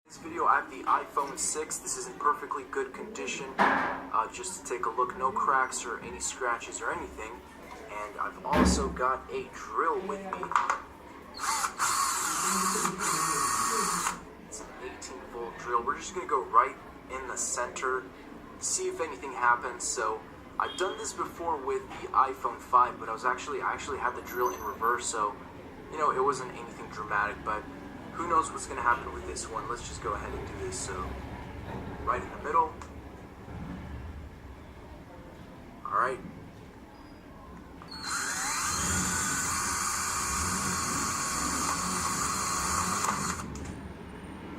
This video, I have the iPhone 6. This is in perfectly good condition. Just to take a look, no cracks or any scratches or anything. And I've also got a drill with me. It's an 18-volt drill. We're just gonna go right in the center, see if anything happens. So I've done this before with the iPhone 5, but I actually had the drill in reverse, so you know it wasn't anything dramatic. But who knows what's gonna happen with this one? Let's just go ahead and do this. So right in the middle. All right.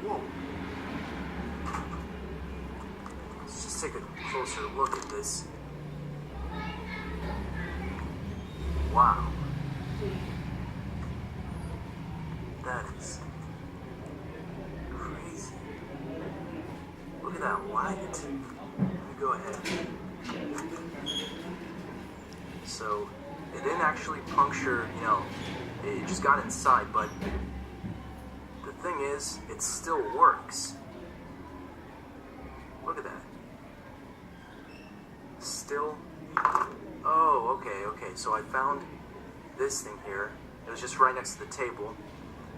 Whoa. Let's just take a closer look at this. Wow. That is crazy. Look at that light. Let me go ahead. So it didn't actually puncture, it just got inside, but the thing is, it still works. Look at that. Still. Oh, okay. So I found this thing here. It was just right next to the table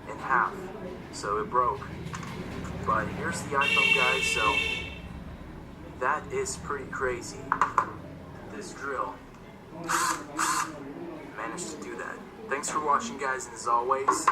in half. So it broke. But here's the iPhone, guys. So that is pretty crazy. This drill managed to do that. Thanks for watching, guys, and as always,